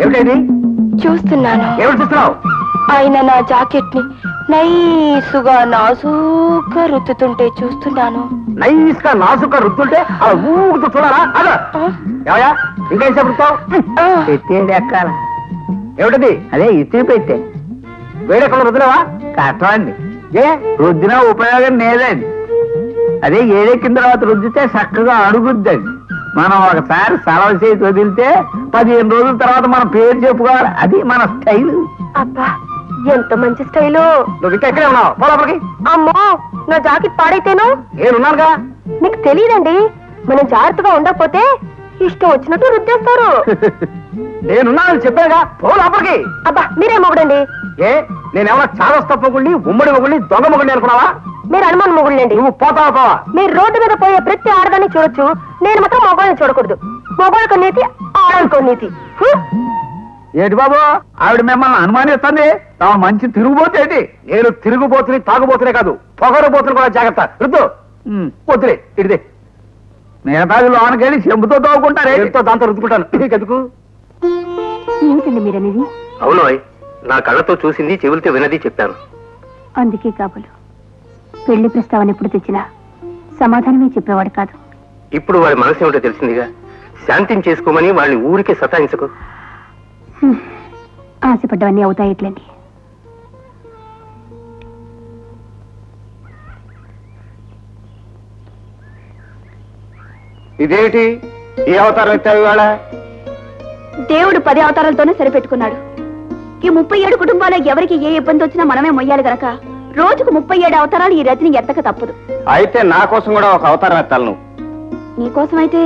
ఏమిటైంది? చూస్తున్నాను. ఏమిటి చూస్తున్నావు? ఆయన నా జాకెట్ ని నైసుగా నాజూగా రుద్దుతుంటే చూస్తున్నాను. నైస్ గా నాసుగా రుద్దుంటే అలా ఊగుతూ చూడాలా? ఏమయ్యా ఇంకా ఏం చెప్తావు? పెట్టేది ఎక్కాల. ఏమిటది? అదే ఇస్త్రీ పెట్టే. వేడెక్కడ రుద్దులేవా? కట్టండి. ఏ రుద్దిన ఉపయోగం లేదండి. అదే ఏడెక్కిన తర్వాత రుద్దితే చక్కగా అడుగుద్దండి. మనం ఒకసారి సెలవు చేసి వదిలితే 15 రోజుల తర్వాత మన పేరు చెప్పుకోవాలి. అది మన స్టైల్. అబ్బా ఎంత మంచి స్టైలు. నువ్వు ఇంకా ఎక్కడే ఉన్నావు? పోలపడికి. అమ్మో నా జాకెట్ పాడైతేను. నేనున్నానుగా. నీకు తెలియదండి, మనం జాగ్రత్తగా ఉండకపోతే ఇష్టం వచ్చినట్టు రుద్దేస్తారు. నేనున్నానని చెప్పాగా. పోలపడికి. అబ్బా మీరే మొగుడండి. ఏ నేనేమన్నా చాలా తప్పకుండా ఉమ్మడి మొగుడిని దొంగ మొగుడిని అనుకున్నావా? మీరు అనుమానం మొగుళ్ళండి. నువ్వు పోతావా? పోవా? మీరు రోడ్డు మీద పోయే ప్రతి ఆడదాన్ని చూడొచ్చు, నేను మాత్రం మొగోళ్ళని చూడకూడదు. మొగోళ్ళకు నీతి, ఆడలకు నీతి. ఏంటి బాబు ఆవిడ మిమ్మల్ని అనుమానిస్తుంది? తాము మంచి తిరుగుబోతేంటి? నేను తిరుగుబోతుని తాగుబోతునే కాదు, పొగరబోతుని కూడా జాగ్రత్త. రుద్దు వద్దులే ఇడిదే. మిగతాది లోనకెళ్ళి చెంబుతో తోగుకుంటారే. దాంతో రుద్దుకుంటాను. నీకెందుకు? ఏమిటండి మీరనేది? అవును, నా కళ్ళతో చూసింది, చెవులతో వినది చెప్పాను. అందుకే కాబోలు పెళ్లి ప్రస్తావన ఎప్పుడు తెచ్చినా సమాధానమే చెప్పేవాడు కాదు. ఇప్పుడు వాడి మనసు ఏమిటో తెలిసిందిగా. శాంతిని చేసుకోమని వాళ్ళని ఊరికే సతాయించకు. ఆశపడ్డవన్నీ అవుతాయిట్లండి. ఇదేమిటి ఈ అవతారం ఎత్తావు ఇవాళ? దేవుడు 10 అవతారాలతోనే సరిపెట్టుకున్నాడు. ఈ 37 కుటుంబాల ఎవరికి ఏ ఇబ్బంది వచ్చినా మనమే మొయ్యాలి గనక రోజుకు 37 అవతారాలు ఈ రజని ఎత్తక తప్పదు. అయితే నా కోసం కూడా ఒక అవతారం ఎత్తాలి. నువ్వు నీకోసం అయితే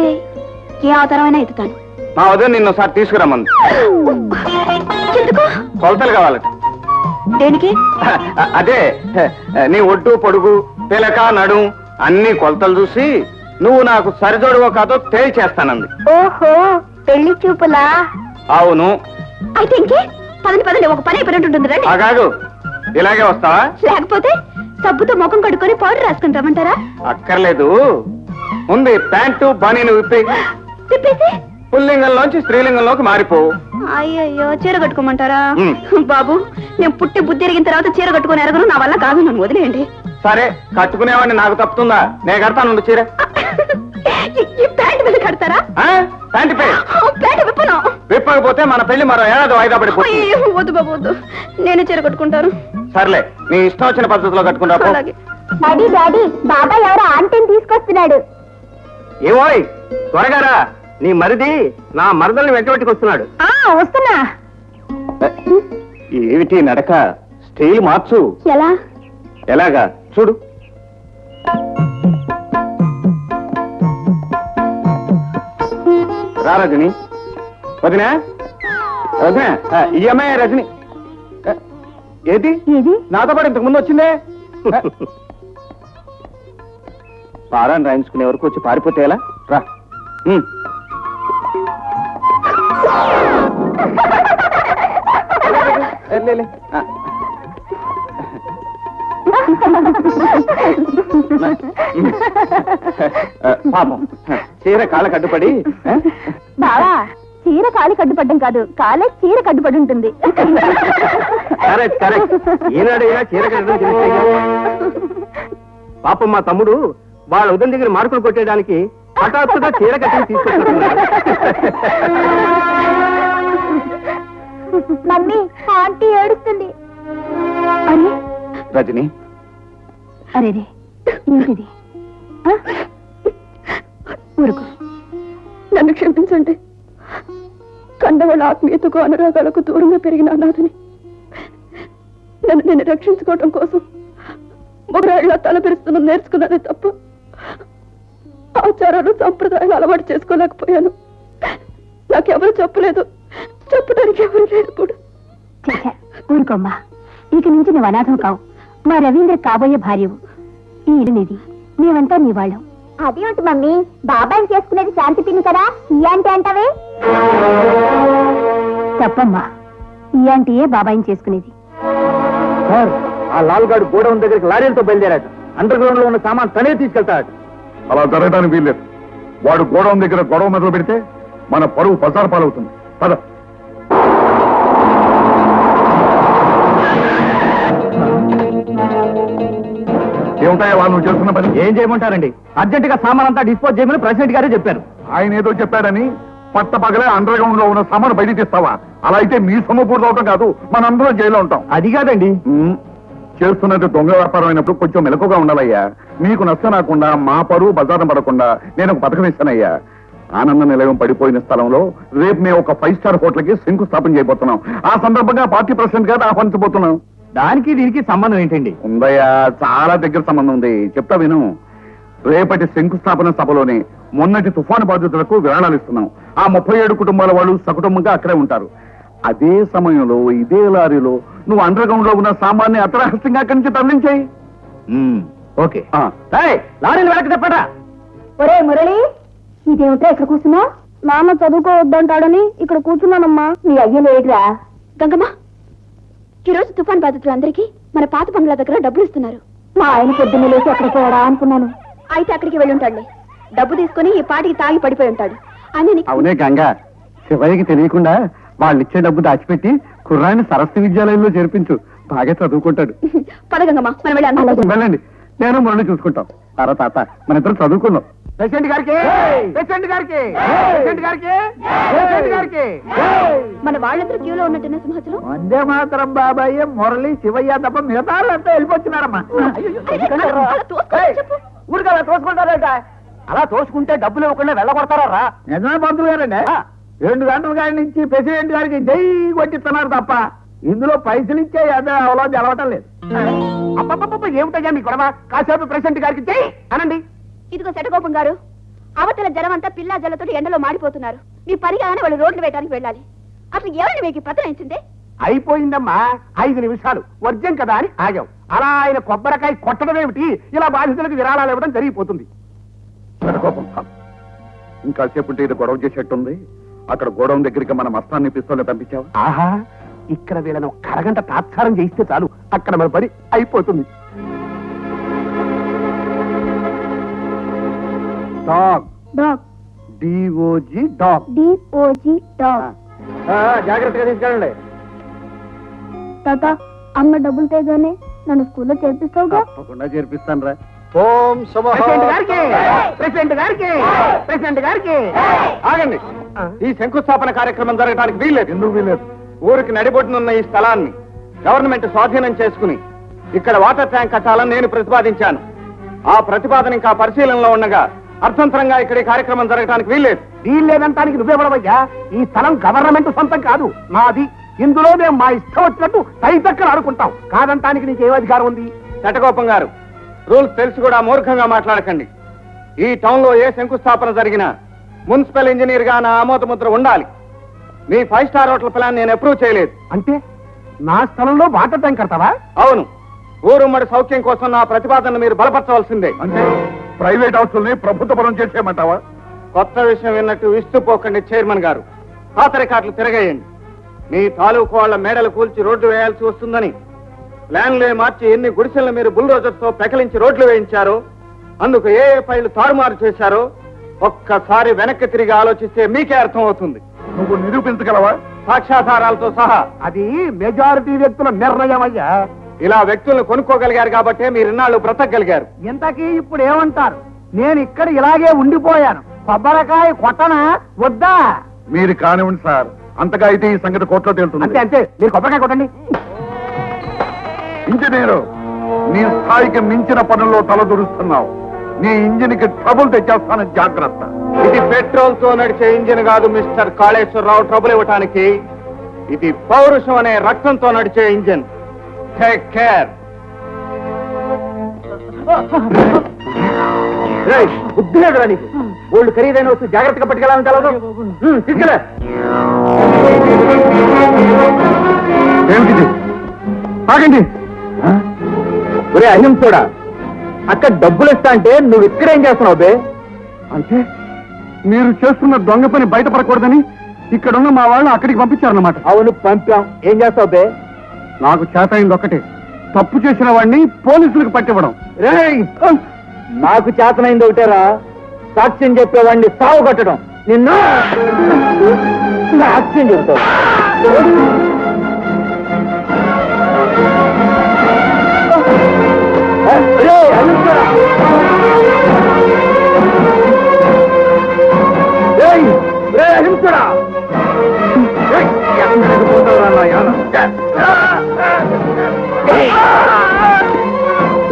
ఏ అవతారమైనా ఎత్తుతాను. మా వదిన నిన్ను ఒకసారి తీసుకురమ్మంది. ఎందుకు? కొలతలు కావాలట. దేనికి? అదే నీ ఒడ్డు పొడుగు పిలక నడు అన్ని కొలతలు చూసి నువ్వు నాకు సరిజోడువో కాదో తేల్చేస్తానంది. ఓహో పెళ్లి చూపులా? అవును. అయితే ఇంకే పదండి ఒక పని అయిపోయినట్టుంటుంది రండి. ఆగాగు, ఇలాగే వస్తావా? లేకపోతే సబ్బుతో ముఖం కడుక్కొని పౌడర్ రాసుకుని రమ్మంటారా? అక్కర్లేదు. ఉంది ప్యాంటు బనీను తిప్పేసి పుల్లింగంలోంచి స్త్రీలింగంలోకి మారిపో. అయ్యయ్యో చీర కట్టుకోమంటారా? బాబు నేను పుట్టి బుద్ధి ఎరిగిన తర్వాత చీర కట్టుకుని ఎరగను, నా వల్ల కాదు, నన్ను వదిలేయండి. సరే కట్టుకునేవాడిని, నాకు తప్పుతుందా? నేను కడతాను చీర. ఈ ప్యాంట్ మీద కడతారా? Pant pant విప్పను. విప్పకపోతే మన పెళ్లి మరో ఏడాది వాయిదా పడిపోతుంది. వద్దు బాబు వద్దు, నేనే చీర కట్టుకుంటాను. సర్లే నీ ఇష్టం వచ్చిన పద్ధతిలో కట్టుకుంటా. డాడీ డాడీ బాబాయ్ ఎవరో ఆంటీని తీసుకొస్తున్నాడు. ఏమోయ్ త్వరగారా, నీ మరిది నా మరదల్ని వెంటబెట్టుకొస్తున్నాడు. వస్తున్నా. ఏమిటి నడక? స్టైల్ మార్చు. ఎలా? ఎలాగా చూడు. రా రజని. వదినా వదినా, ఈ అమ్మాయి రజని. ఏది నాతో పాటు ఇంతకు ముందు వచ్చిందే? పారాన్ని రాయించుకునే వరకు వచ్చి పారిపోతే ఎలా? రా. పాపం చీర కాళ్ళ కట్టుపడి. బావా చీర కాలి కట్టుపడ్డం కాదు, కాలే చీర కట్టుపడి ఉంటుంది. Correct correct. ఈనాడు ఇలా చీర కట్టడం. పాపం మా తమ్ముడు వాళ్ళ ఉదయం దగ్గర మార్కులు కొట్టేయడానికి హఠాత్తుగా చీర కట్టి తీసుకొచ్చుకున్నాడు. మమ్మీ ఆంటీ ఏడుస్తుంది. రజని అరే ఏంటిది? ఊరుకు. నన్ను క్షమించండి. కండవాళ్ళ ఆత్మీయతకు అనురాగాలకు దూరంగా పెరిగిన అనాథని నన్ను నేను రక్షించుకోవటం కోసం మొగరాళ్ళ తలపెరుస్తున్న నేర్చుకున్నదే తప్ప ఆచారాలు సంప్రదాయాలు అలవాటు చేసుకోలేకపోయాను. నాకెవరు చెప్పలేదు, చెప్పడానికి ఎవరు లేదు కూడా. ఊరుకోమ్మా, ఇక నుంచి నువ్వు అనాథం కావు. మా రవీంద్ర కాబోయే భార్యవు. ఈ ఇల్లు నీది, మేమంతా నీ వాళ్ళం. అదేమిటి మమ్మీ, బాబాయ్ చేసుకునేది శాంతి పిన్ని కదా, ఈ అంటే అంటావే? తప్పమ్మా ఈ ఆంటీయే బాబాయిని చేసుకునేది. సార్ ఆ లాల్ గాడు గోడౌన్ దగ్గరికి లారీలతో బయలుదేరాడు. అండర్ గ్రౌండ్ లో ఉన్న సామాన్ తనే తీసుకెళ్తాడు. అలా జరగడానికి వీల్లేదు. వాడు గోడౌన్ దగ్గర గొడవ మొదలు పెడితే మన పరువు పసార పాలవుతుంది. పద. ఏమిటాయా వాళ్ళు నువ్వు చేస్తున్న పని? ఏం చేయమంటారండి, అర్జెంట్ గా సామాన్ అంతా డిస్పోజ్ చేయమని ప్రెసిడెంట్ గారే చెప్పారు. ఆయన ఏదో చెప్పారని పట్ట పగలే అండర్ గ్రౌండ్ లో ఉన్న సామాను బయటికి తీస్తావా? అలా అయితే మీ సొమ్ము పూర్తవటం కాదు, మనందరం జైల్లో ఉంటాం. అది కాదండి, చేస్తున్నట్టు దొంగ వ్యాపారం అయినప్పుడు కొంచెం మెలకుగా ఉండాలయ్యా. మీకు నష్టం రాకుండా మా పరువు బజారం పడకుండా నేను ఒక పథకం ఇస్తానయ్యా. ఆనంద నిలయం పడిపోయిన స్థలంలో రేపు మేము ఒక 5 స్టార్ హోటల్కి శంకుస్థాపన చేయబోతున్నాం. ఆ సందర్భంగా పార్టీ ప్రెసిడెంట్ గారు ఆహ్వానించబోతున్నాం. దానికి దీనికి సంబంధం ఏంటండి? ఉందయ్యా, చాలా దగ్గర సంబంధం ఉంది. చెప్తా విను. రేపటి శంకుస్థాపన సభలోనే మొన్నటి తుఫాను బాధితులకు విరాళాలు ఇస్తున్నాం. ఆ 37 కుటుంబాల వాళ్ళు సకుటుంబంగా అక్కడే ఉంటారు. అదే సమయంలో ఇదే లారీలో నువ్వు అండర్ గ్రౌండ్ లో ఉన్న సామాన్ని అత్రహస్యంగా అక్కడి నుంచి తరలించాయి. ఓకే, లారీలు వెనక్కి చెప్పడా. ఒరే మురళి, ఇదేమిటో ఇక్కడ కూర్చున్నా? నాన్న చదువుకోవద్దంటాడని ఇక్కడ కూర్చున్నానమ్మా. నీ అయ్య లేడురా. గంగమ్మ, ఈ రోజు తుఫాన్ బాధితులందరికీ మన పాత బంగ్లా దగ్గర డబ్బులు ఇస్తున్నారు. మా ఆయన పొద్దున్న లేచి అక్కడ పోయాడా అనుకున్నాను. అయితే అక్కడికి వెళ్ళి ఉంటాడులే. డబ్బు తీసుకుని ఈ పాటికి తాగి పడిపోయి ఉంటాడు. అవునే గంగా, శివయ్యకి తెలియకుండా వాళ్ళు ఇచ్చే డబ్బు దాచిపెట్టి కుర్రాయిని సరస్వతి విద్యాలయంలో చేర్పించు. బాగా చదువుకుంటాడు. పద గంగమ్మ, మనం వెళ్ళి అన్నం వెళ్ళండి, నేను మురళి చూసుకుంటాం. తాత తాత మన ఇద్దరు చదువుకుందాం. ప్రెసిడెంట్ గారికి, ప్రెసిడెంట్ గారికి, ప్రెసిడెంట్ గారికి, ప్రెసిడెంట్ గారికి. మన వాళ్ళందరూ క్యూలో ఉన్నట్టున్న సింహాచలం. వందే మాతరం బాబాయ్, మురళి, శివయ్య తప్ప మిగతా వాళ్ళంతా వెళ్ళిపోతున్నారమ్మా. ఊరికి అలా తోసుకుంటారట. అలా తోసుకుంటే డబ్బులు ఇవ్వకుండా వెళ్ళగొడతారా? నిజమే పంతులు గారండి. 2 గంటల గారి నుంచి ప్రెసిడెంట్ గారికి జై కొట్టిస్తున్నారు తప్ప ఇందులో పైసలు ఇచ్చే అవలో జరగటం లేదు. అప్ప ఏమిటయ్యా మీ గొడవ? కాసేపు ప్రెసిడెంట్ గారికి జై అనండి. ఇదిగో శటకోపం గారు, అవతల జనం అంతా పిల్లా జల్లతో ఎండలో మాడిపోతున్నారు. మీ పరిగానే వాళ్ళు రోడ్లు వేయడానికి వెళ్ళాలి. అసలు ఎవరిని మీకు పత్రం ఇచ్చింది? అయిపోయిందమ్మా, 5 నిమిషాలు వర్జం కదా అని ఆగాం. అలా ఆయన కొబ్బరికాయ కొట్టడం ఏమిటి, ఇలా బాధితులకు విరాళాలు ఇవ్వడం జరిగిపోతుంది. కోపం ఇంకా సేపుంటే ఇది గొడవ చేసేట్టుంది. అక్కడ గోడౌన్ దగ్గరికి మన మస్తాన్ని పిస్తోల్ని పంపించావు. ఆహా, ఇక్కడ వీళ్ళని ఒక అరగంట తాత్సారం చేయిస్తే చాలు, అక్కడ మన పని అయిపోతుంది. Dog, dog, DOJ dog. DOJ dog. జాగ్రత్తగా తీసుకెళ్ళండి. తాత, అమ్మ డబ్బులు తేగానే నన్ను స్కూల్లో చేర్పిస్తావుగా? తప్పకుండా చేర్పిస్తాను రా. ఓం ప్రెసిడెంట్ గారికి, ప్రెసిడెంట్ గారికి, ప్రెసిడెంట్ గారికి. ఆగండి, ఈ శంకుస్థాపన కార్యక్రమం జరగడానికి వీల్లేదు. ఎందుకు వీలేదు? ఊరికి నడిబొట్టునున్న ఈ స్థలాన్ని గవర్నమెంట్ స్వాధీనం చేసుకుని ఇక్కడ వాటర్ ట్యాంక్ కట్టాలని నేను ప్రతిపాదించాను. ఆ ప్రతిపాదన ఇంకా పరిశీలనలో ఉండగా అర్థంతరంగా ఇక్కడ ఈ కార్యక్రమం జరగడానికి వీల్లేదు. వీల్లేదంటానికి నువ్వే పడవయ్యా. ఈ స్థలం గవర్నమెంట్ సొంతం కాదు, నాది. ఇందులో మేము మా ఇష్టం వచ్చినట్టు తైతక్కలు ఆడుకుంటాం. కాదంటానికి నీకేం అధికారం ఉంది? శటకోపం గారు, రూల్స్ తెలిసి కూడా మూర్ఖంగా మాట్లాడకండి. ఈ టౌన్ లో ఏ శంకుస్థాపన జరిగినా మున్సిపల్ ఇంజనీర్ గా నా ఆమోద ముద్ర ఉండాలి. మీ 5 స్టార్ హోటల్ ప్లాన్ నేను అప్రూవ్ చేయలేదు. అంటే నా స్థలంలో వాటర్ ట్యాంక్ కడతావా? అవును. ఊరుమ్మడి సౌఖ్యం కోసం నా ప్రతిపాదనను మీరు బలపరచవలసిందే. అంటే ప్రైవేట్ హౌస్ని ప్రభుత్వ పరం చేసేయమంటావా? కొత్త విషయం విన్నట్టు విస్తుపోకండి చైర్మన్ గారు. పాత రికార్డులు తిరగేయండి. మీ తాలూకు వాళ్ళ మేడలు కూల్చి రోడ్డు వేయాల్సి వస్తుందని ప్లాన్లే మార్చి ఎన్ని గుడిసెలను మీరు బుల్డోజర్తో పెకలించి రోడ్లు వేయించారో, అందుకు ఏ ఫైళ్లు తారుమారు చేశారో ఒక్కసారి వెనక్కి తిరిగి ఆలోచిస్తే మీకే అర్థం అవుతుంది. నువ్వు నిరూపించగలవా? సాక్ష్యాధారాలతో సహా. అది మెజారిటీ వ్యక్తుల నిర్ణయం అయ్యా. ఇలా వ్యక్తులను కొనుక్కోగలిగారు కాబట్టే మీరు ఇన్నాళ్ళు బ్రతకగలిగారు. ఇంతకీ ఇప్పుడు ఏమంటారు? నేను ఇక్కడ ఇలాగే ఉండిపోయాను, కొబ్బరికాయ కొట్టనా వద్దా? మీరు కానివ్వండి సార్. అంతగా అయితే ఈ సంగతి కోర్టులో తేలుతుంది. అంతే అంతే, మీరు కొబ్బరికాయ కొట్టండి. ఇంజనీరు, నీ స్థాయికి మించిన పనుల్లో తలదూరుస్తున్నావు. నీ ఇంజిన్ కి ట్రబుల్ తెచ్చేస్తాను, జాగ్రత్త. ఇది పెట్రోల్ తో నడిచే ఇంజిన్ కాదు మిస్టర్ కాళేశ్వరరావు ట్రబుల్ ఇవ్వటానికి. ఇది పౌరుషం అనే రక్తంతో నడిచే ఇంజిన్. Take care. బుద్ధి లేదురా నీకు? వాళ్ళు ఖరీదైన వస్తూ జాగ్రత్తగా పట్టుకెళ్ళాలని తెలదు. తీసుకెళ్ళ. ఏమిటిది? ఆగండి. ఒరే అహింసోడా, అక్కడ డబ్బులు ఇస్తా అంటే నువ్వు ఇక్కడేం చేస్తున్నావు బే? అంటే మీరు చేస్తున్న దొంగ పని బయటపడకూడదని ఇక్కడున్న మా వాళ్ళు అక్కడికి పంపించారన్నమాట. అవును, పంపాం. ఏం చేస్తావు బే? నాకు చేతైంది ఒకటే, తప్పు చేసిన వాడిని పోలీసులకు పట్టివ్వడం. రేయ్, నాకు చేతనైంది ఒకటేరా, సాక్ష్యం చెప్పేవాడిని సావు కట్టడం. నిన్ను సాక్ష్యం చెబుతావు. రేయ్, అహింసరా. రేయ్, రేయ్, అహింసరా. రేయ్, ఎక్కడికి పోతావురా నాయన?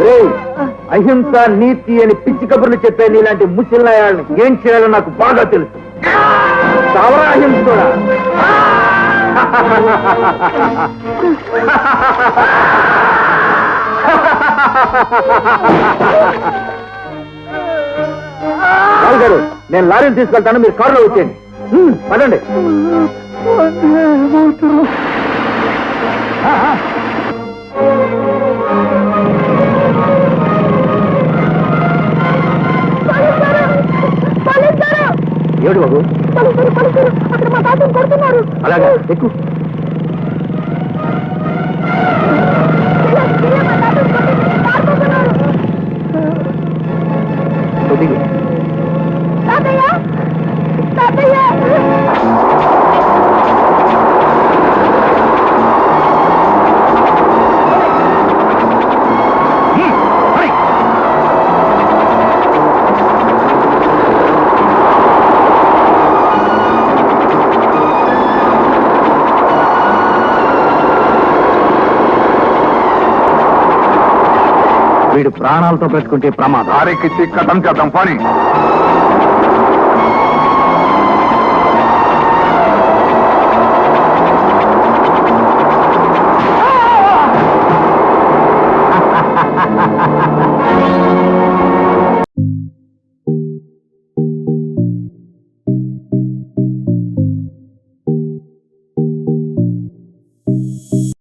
రేయ్, అహింస నీతి అని పిచ్చి కబుర్లు చెప్పే నీలాంటి ముసిల్లాయాళ్ళని ఏం చేయాలో నాకు బాగా తెలుసు. చావరా అహింసరా. రావు గారు, నేను లారీని తీసుకెళ్తాను, మీరు కారులో వచ్చేయండి. పదండి. ఏడు బాబు, అక్కడ మా తాతను కొడుతున్నారు. అలాగా ఎక్కువ. తాతయ్య, తాతయ్య. వీడు ప్రాణాలతో పెట్టుకుంటే ప్రమాదం. దారికి చిక్కటం చేద్దాం పని.